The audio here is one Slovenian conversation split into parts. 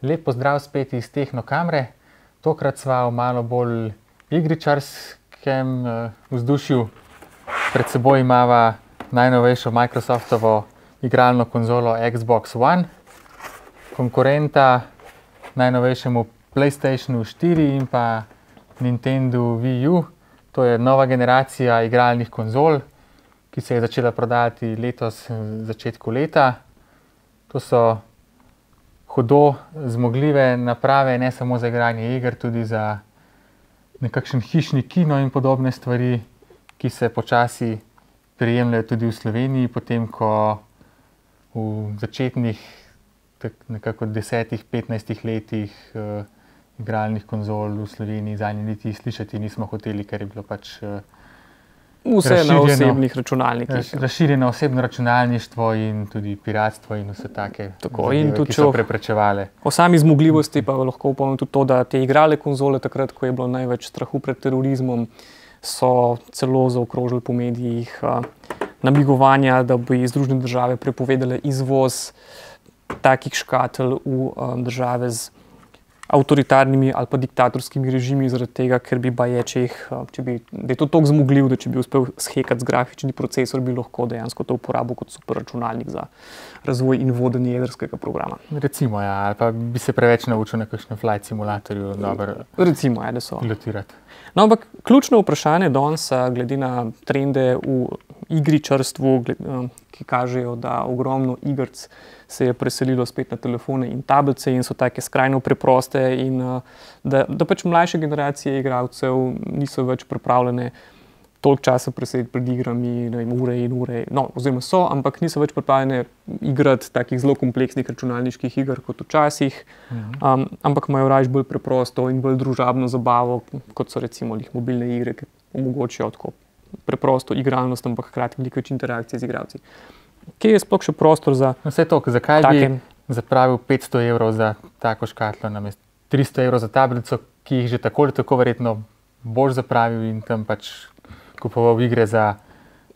Lep pozdrav spet iz Tehnokamre. Tokrat sva v malo bolj igričarskem vzdušju. Pred seboj imava najnovejšo Microsoftovo igralno konzolo Xbox One, konkurenta najnovejšemu PlayStationu 4 in pa Nintendo Wii U. To je nova generacija igralnih konzol, ki se je začela prodajati letos v začetku leta. To so hudo zmogljive naprave, ne samo za igranje iger, tudi za nekakšen hišni kino in podobne stvari, ki se počasi prijemljajo tudi v Sloveniji, potem ko v začetnih nekako 10-15 letih igralnih konzol v Sloveniji zanje niti slišati nismo hoteli, ker je bilo pač vse na osebnih računalnikih. Razširjeno osebno računalništvo in tudi piratstvo in vse take zadeve, ki so preprečevale. O sami zmogljivosti pa lahko upomnim tudi to, da te igrale konzole takrat, ko je bilo največ strahu pred terorizmom, so celo zaokrožili po medijih namigovanja, da bi Združene države prepovedale izvoz takih škatel v države z avtoritarnimi ali pa diktatorskimi režimi, zaradi tega, ker bi baje, da je to toliko zmogljiv, da če bi uspel shekati z grafični procesor, bi lahko dejansko to uporabil kot superračunalnik za razvoj in vodenje jedrskega programa. Recimo, ja, ali pa bi se preveč naučil na kakšnem flight simulatorju dobro recimo, ja, da so pilotirati. No, ampak ključno vprašanje danes, glede na trende v igričarstvu, ki kažejo, da ogromno igrc se je preselilo spet na telefone in tablice in so take skrajno preproste in da pač mlajše generacije igralcev niso več pripravljene toliko časa presedeti pred igrami, ne vem, ure in ure, no, oziroma so, ampak niso več pripravljene igrati takih zelo kompleksnih računalniških iger kot včasih, ampak imajo raje bolj preprosto in bolj družabno zabavo, kot so recimo mobilne igre, ki omogočajo tako preprosto igralnost, ampak hkrati veliko več interakcije z igralci. Kje je sploh še prostor za vse to, zakaj bi zapravil 500 evrov za tako škatlo namesto 300 evrov za tablico, ki jih že tako ali tako verjetno boš zapravil in tam pač kupoval igre za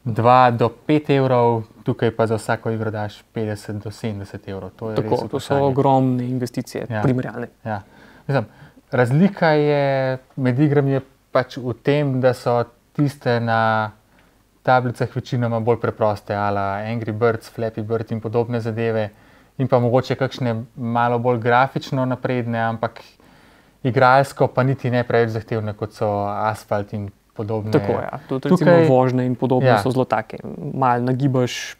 2 do 5 evrov, tukaj pa za vsako igro daš 50 do 70 evrov. To je tako, to so ogromne investicije, primerjalne. Ja. Mislim, razlika je med igrami je pač v tem, da so tiste na tablicah večinoma bolj preproste, ala Angry Birds, Flappy Bird in podobne zadeve, in pa mogoče kakšne malo bolj grafično napredne, ampak igralsko pa niti ne preveč zahtevne, kot so Asphalt in podobne. Tako, ja. Tudi recimo vožnje in podobne so zelo take. Malo nagibaš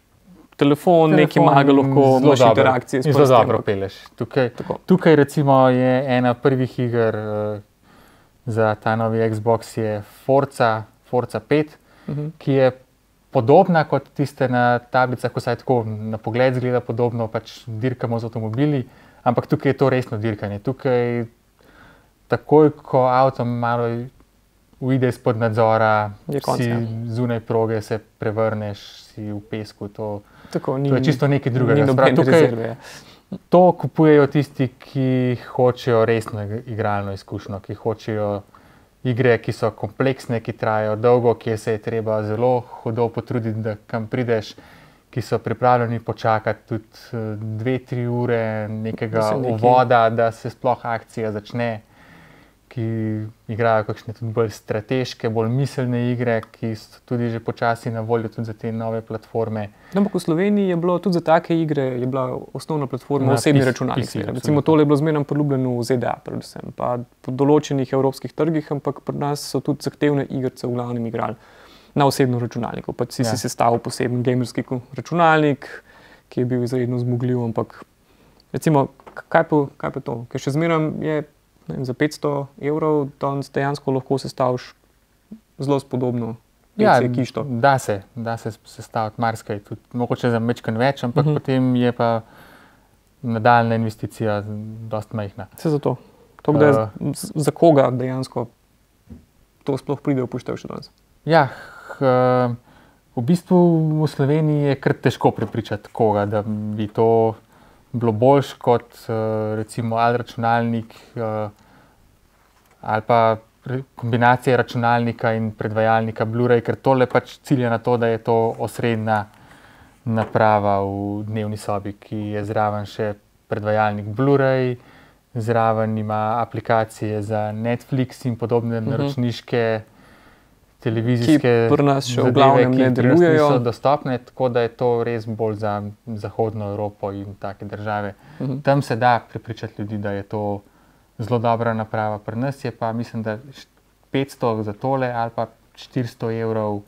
telefon nekaj malega, lahko imaš interakcije s prstem. Zelo dobro peleš. Tukaj recimo je ena prvih iger za ta novi Xbox je Forza 5, ki je podobna kot tiste na tablicah, ko saj tako na pogled zgleda podobno, pač dirkamo z avtomobili, ampak tukaj je to resno dirkanje. Tukaj takoj, ko avto malo uide izpod nadzora, si zunaj proge, se prevrneš, si v pesku, to je čisto nekaj drugega. To kupujejo tisti, ki hočejo resno igralno izkušnjo, ki hočejo igre, ki so kompleksne, ki trajajo dolgo, ki se je treba zelo hudo potruditi, da kam prideš, ki so pripravljeni počakati tudi 2-3 ure nekega uvoda, da se sploh akcija začne, ki igrajo kakšne tudi bolj strateške, bolj miselne igre, ki so tudi že počasi na voljo tudi za te nove platforme. Ampak v Sloveniji je bilo tudi za take igre, je bila osnovna platforma osebni računalnik. Recimo tole je bilo zmeraj priljubljeno v ZDA predvsem, pa po določenih evropskih trgih, ampak pri nas so tudi zahtevne igrice v glavnem igrali na osebnem računalniku. Pa si sestavil poseben gamerski računalnik, ki je bil izredno zmogljiv, ampak recimo, kaj pa to? Ker še zmeraj je za 500 evrov dejansko lahko sestaviš zelo spodobno kišto. Da se sestaviti marsikaj, tudi mogoče za majčkeno več, ampak potem je pa nadaljna investicija dosti majhna. Se zato. Za koga dejansko to sploh pride v poštev še danes? Ja, v bistvu v Sloveniji je kar težko prepričati koga, da bi to bilo boljš kot recimo ali računalnik ali pa kombinacija računalnika in predvajalnika Blu-ray, ker tole pač cilja na to, da je to osrednja naprava v dnevni sobi, ki je zraven še predvajalnik Blu-ray, zraven ima aplikacije za Netflix in podobne naročniške televizijske zadeve, ki niso dostopne, tako da je to res bolj za zahodno Evropo in take države. Tam se da prepričati ljudi, da je to zelo dobra naprava. Pri nas je pa, mislim, da 500 za tole ali pa 400 evrov,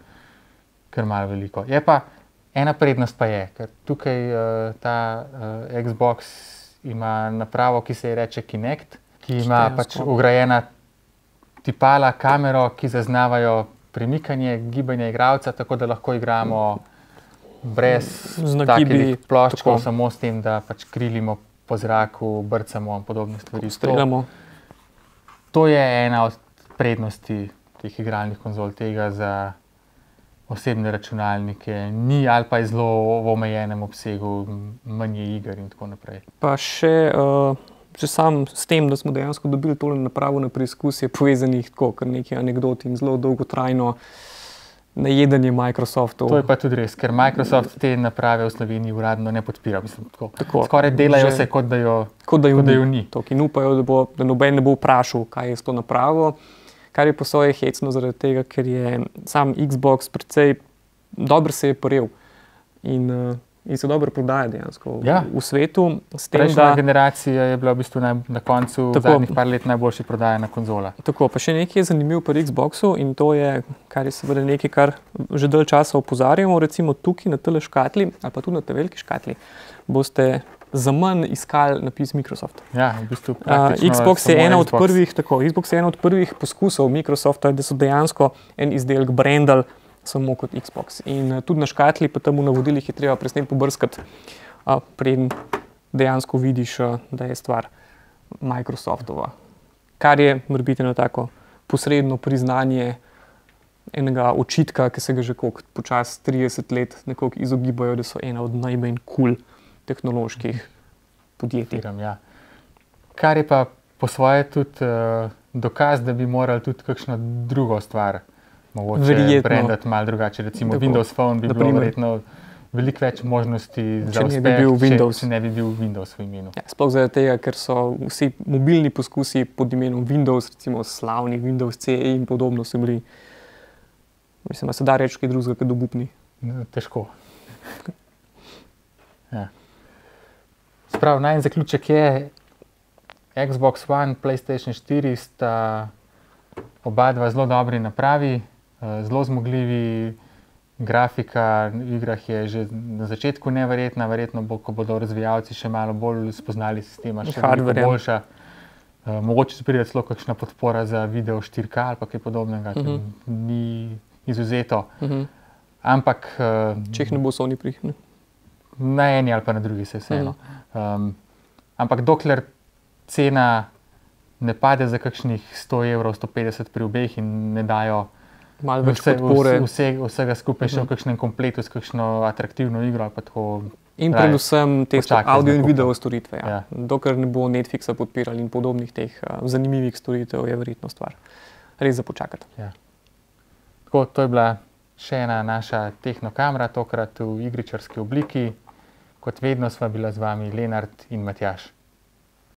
kar malo veliko. Je pa ena prednost pa je, ker tukaj ta Xbox ima napravo, ki se ji reče Kinect, ki ima pač vgrajena tipala, kamero, ki zaznavajo premikanje, gibanje igralca, tako da lahko igramo brez takih ploščkov, samo s tem, da pač krilimo po zraku, brcamo in podobne stvari. Streljamo. To je ena od prednosti teh igralnih konzol, tega za osebne računalnike, ni ali pa je zelo v omejenem obsegu, manj iger in tako naprej. Pa še sam s tem, da smo dejansko dobili tole napravo na preizkus, je povezanih tako, kar nekaj anekdot in zelo dolgotrajno najedanje Microsoftov. To je pa tudi res, ker Microsoft te naprave v Sloveniji uradno ne podpira. Mislim, tako. Skoraj delajo se, kot da jo ni. In upajo, da noben ne bo vprašal, kaj je s to napravo. Kar je po svoje hecno zaradi tega, ker je sam Xbox precej dobro se je porel in se dobro prodaja dejansko v svetu. Prejšnja generacija je bila v bistvu na koncu zadnjih par let najboljši prodajana konzola. Tako, pa še nekaj je zanimivo pri Xboxu in to je, kar je seveda nekaj, kar že dalj časa opozarjamo, recimo tukaj na tele škatli ali pa tudi na te veliki škatli, boste za manj iskali napis Microsoft. Ja, v bistvu praktično Xbox je ena od prvih poskusov Microsofta, da so dejansko en izdelek brandali samo kot Xbox. In tudi na škatli, pa tam v navodilih je treba presnet pobrskati, preden dejansko vidiš, da je stvar Microsoftova. Kar je morebiti eno tako posredno priznanje enega očitka, ki se ga že počasi 30 let nekoliko izogibajo, da so ena od najmanj cool tehnoloških podjetij. Ja. Kar je pa po svoje tudi dokaz, da bi morali tudi kakšno drugo stvar mogoče brandati malo drugače. Recimo Windows Phone bi bilo verjetno veliko več možnosti za uspeh, če ne bi bil Windows v imenu. Ja, sploh zaradi tega, ker so vsi mobilni poskusi pod imenom Windows, recimo slavni Windows CE in podobno so bili, mislim, da se da reči kaj drugega kot obupni. Težko. Ja. Sprav, najmanj zaključek je, Xbox One, PlayStation 4 sta oba dva zelo dobri napravi, zelo zmogljivi, grafika v igrah je že na začetku neverjetna, verjetno bo, ko bodo razvijalci še malo bolj spoznali sistema, še veliko boljša. Mogoče se pride celo kakšna podpora za video 4K ali pa kaj podobnega, ni izuzeto. Ampak če jih ne bo Sony prihne. Na eni ali pa na drugi se vseeno. Ampak dokler cena ne pade za kakšnih 100 evrov, 150 pri obeh in ne dajo malo več podpore. Vsega skupaj še v kakšnem kompletu s kakšno atraktivno igro ali pa tako. In predvsem te audio in video storitve. Ja. Dokler ne bo Netflixa podpirali in podobnih teh zanimivih storitev, je verjetno stvar res za počakati. Ja. Tako, to je bila še ena naša tehnokamera, tokrat v igričarski obliki. Kot vedno sva bila z vami Lenart in Matjaž.